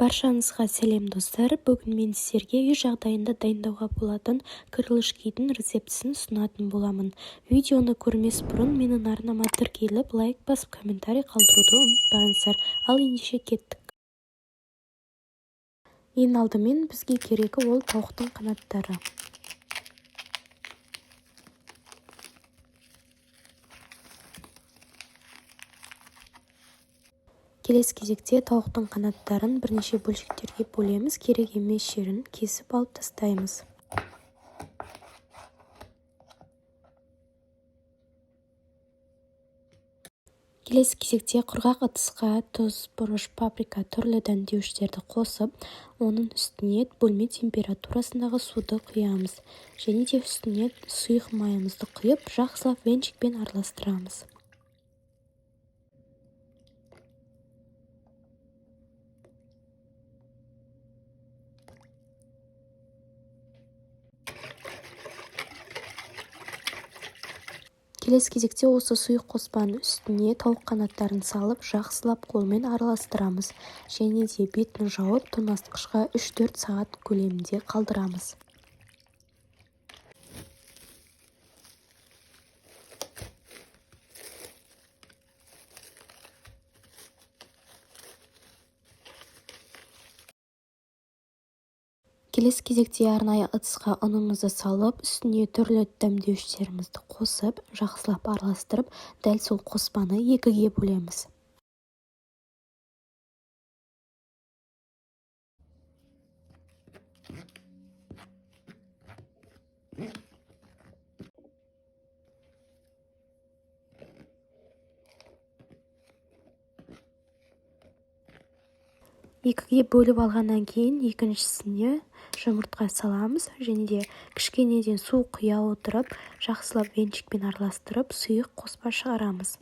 Баршаңызға сәлем достар. Бүгін мен сіздерге үй жағдайында дайындауға болатын крылышкидің рецептісін ұсынатын боламын. Видеоны көрмес бұрын менің арнама тіркеліп, лайк басып, комментарий қалдыруды ұмытпаңыздар. Ал ендеше кеттік. Ең алдымен бізге керегі ол тауықтың қанаттары. Келесі кезекте тауықтың қанаттарын бірнеше бөлшектерге бөлеміз. Керек емес жерін кесіп алып тастаймыз. Келесі кезекте құрғақ ыдысқа тұз, бұрыш, паприка, түрлі дәмдеуіштерді қосып, оның үстіне бөлме температурасындағы суды құямыз. Және де үстіне сұйық майымызды құйып, жақсылап венчикпен араластырамыз. Келесі кезекте осы сұйық қоспаның үстіне тауық қанаттарын салып, жақсылап қолмен араластырамыз. Және де бетін жауып, тоңазытқышқа 3-4 сағат көлемінде қалдырамыз. Келесі кезекте арнайы ыдысқа ұнымызды салып, үстіне түрлі дәмдеуіштерімізді қосып, жақсылап араластырып, дәл сол қоспаны екіге бөлеміз. Екіге бөліп алғаннан кейін екіншісіне жұмыртқа саламыз. Және де кішкенеден су құя отырып, жақсылап венчикпен араластырып, сұйық қоспа шығарамыз.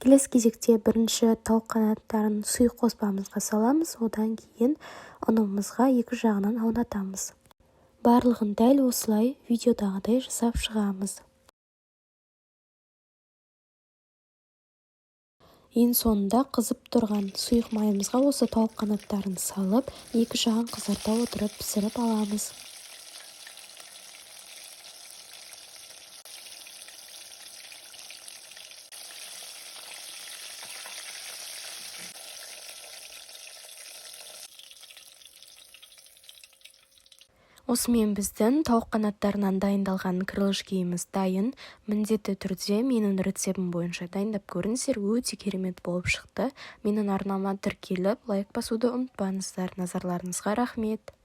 Келесі кезекте бірінші тауық қанаттарын сұйық қоспамызға саламыз, одан кейін ұнымызға екі жағынан аунатамыз. Барлығын дәл осылай видеодағыдай жасап шығамыз. Ең соңында қызып тұрған сұйық майымызға осы тауық қанаттарын салып, екі жағын қызарта отырып пісіріп аламыз. Осымен біздің тауық қанаттарынан дайындалған крылышкиіміз дайын. Міндетті түрде менің рецептім бойынша дайындап көріңіздер, өте керемет болып шықты. Менің арнама тіркеліп, лайк басуды ұмытпаңыздар. Назарларыңызға рахмет.